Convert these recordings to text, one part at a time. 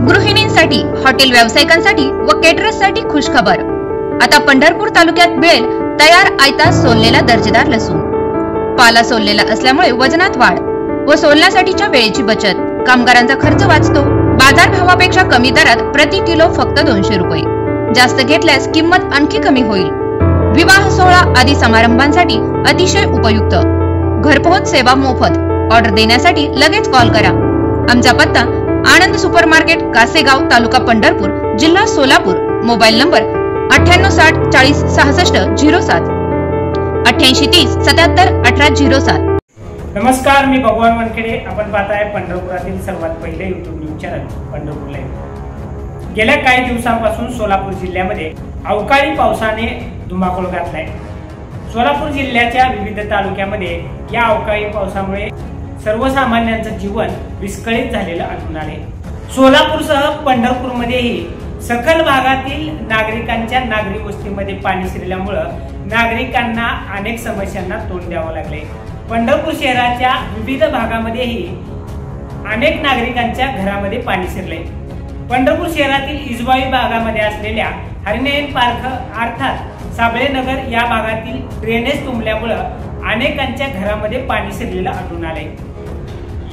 गृहिणींसाठी, hotel व्यावसायिकांसाठी व केटरर्ससाठी खुशखबर। आता पंढरपूर तालुक्यात मिळेल तयार आयता सोललेला दर्जेदार लसूण। पाला सोललेला असल्यामुळे वजनात वाढ व सोलण्यासाठीच्या वेळेची बचत, कामगारांचा खर्च वाचतो। बाजार भावापेक्षा कमी दरात प्रति किलो फक्त 200 रुपये। जास्त घेतल्यास किंमत आणखी कमी होईल। विवाह सोहळा आदी समारंभांसाठी अतिशय उपयुक्त। घरपोहोच सेवा मोफत। ऑर्डर देण्यासाठी लगेच कॉल करा। आमचा पत्ता आनंद सुपर मार्केट, कासेगाव, तालुका पंढरपूर, जिल्हा सोलापूर। Mobile number 9860 40 66 07 88 30 77 18 07। नमस्कार, मी भगवान वानखेडे। आपण पाहताय पंढरपुरातील सर्वात पहिले YouTube news channel Pandharpur live. गेल्या काही दिवसांपासून सोलापूर जिल्ह्यामध्ये अवकाळी पावसाने धुमाकूळ घातलाय। सोलापूर जिल्ह्याच्या विविध तालुक्यामध्ये या अवकाळी पावसामुळे सर्वसामान्यांचं जीवन विस्कळीत झालेलं आढळून आले। सोलापूरसह पंढरपूरमध्येही सखल भागातील नागरिकांच्या नागरी वस्तीमध्ये पाणी शिरल्यामुळे नागरिकांना अनेक समस्यांना तोंड द्यावं लागले। पंढरपूर शहराच्या विविध भागामध्येही अनेक नागरिकांच्या घरामध्ये पाणी शिरले। पंढरपूर शहरातील इजबाई भागामध्ये असलेल्या हरिनयन पार्क अर्थात साबळे नगर या भागातील ड्रेनेज तुंबल्यामुळे अनेकांच्या घरामध्ये पाणी शिरलेलं आढळून आले।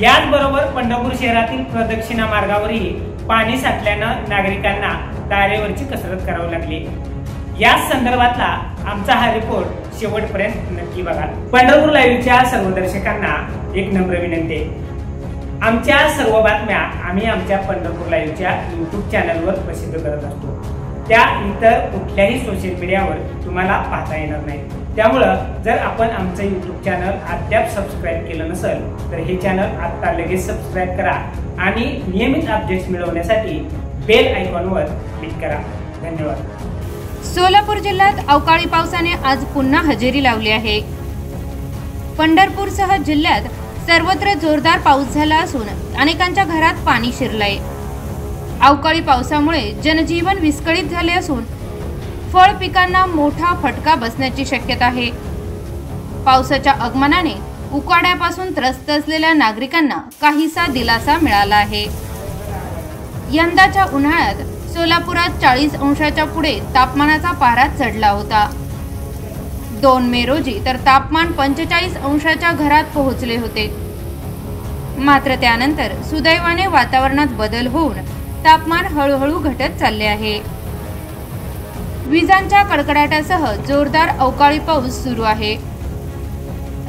याचबरोबर पंढरपूर शहरातील प्रदक्षिणा मार्गावरही पाणी साठल्यानं नागरिकांना तारेवरची कसरत करावी लागली। या संदर्भातला आमचा हा रिपोर्ट शेवटपर्यंत नक्की बघा। पंढरपूर लाईव्हच्या सर्व दर्शकांना एक नम्र विनंती, आमच्या सर्व बातम्या आम्ही आमच्या पंढरपूर लाईव्हच्या YouTube चॅनलवर प्रसिद्ध करत असतो। त्या इतर कुठल्याही सोशल मीडियावर तुम्हाला पाहता येणार नाही। त्यामुळं जर आपण आमचं YouTube चॅनल अद्याप सबस्क्राईब केलं नसेल तर हे चॅनल आता लगेच सबस्क्राईब करा आणि नियमित अपडेट्स मिळवण्यासाठी बेल आयकॉनवर क्लिक करा। धन्यवाद। सोलापूर जिल्ह्यात अवकाळी पावसाने आज पुन्हा हजेरी लावली आहे। पंढरपूरसह जिल्ह्यात सर्वत्र जोरदार पाऊस झाला असून अनेकांच्या घरात पाणी शिरलंय। अवकाळी पावसामुळे जनजीवन विस्कळीत झाले असून फळ पिकांना मोठा फटका बसण्याची शक्यता आहे। पावसाच्या आगमनाने उकाड्यापासून त्रस्त असलेल्या नागरिकांना काहीसा दिलासा मिळाला आहे। यंदाच्या उन्हाळ्यात सोलापुरात 40 अंशाच्या पुढे तापमानाचा पारा चढला होता। 2 मे रोजी तर तापमान 45 अंशाच्या घरात पोहोचले होते। मात्र त्यानंतर सुदैवाने वातावरणात बदल होऊन तापमान हळूहळू घटत चालले आहे। विजांच्या कडकडाटासह जोरदार अवकाळी पाऊस सुरू आहे।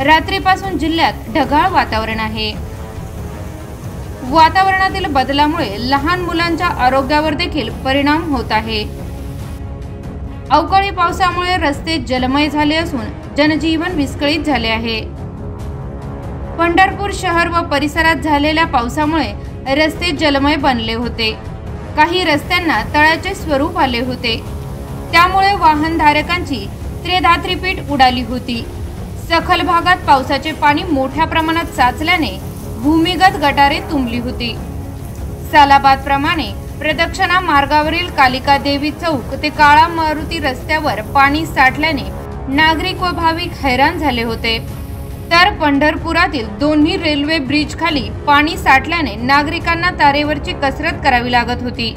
रात्रीपासून जिल्ह्यात ढगाळ वातावरण आहे। वातावरणातील बदलामुळे लहान मुलांच्या आरोग्यावर देखील परिणाम होत आहे। अवकाळी पावसामुळे रस्ते जलमय झाले असून जनजीवन विस्कळीत झाले आहे। पंढरपूर शहर व परिसरात झालेल्या पावसामुळे रस्ते जलमय बनले होते। काही रस्त्यांना तळाचे स्वरूप आले होते। त्यामुळे वाहनधारकांची त्रेधात्रीपीठ उडाली होती। सखल भागात पावसाचे पाणी मोठ्या प्रमाणात साचल्याने भूमिगत गटारे तुंबली होती। सालाबाद प्रमाणे प्रदक्षिणा मार्गावरील कालिका देवी चौक ते काळा मारुती रस्त्यावर पाणी साठल्याने नागरिक व भाविक हैराण झाले होते। तर पंढरपुरातील दोन्ही रेल्वे ब्रिज खाली पाणी साठल्याने नागरिकांना तारेवरची कसरत करावी लागत होती।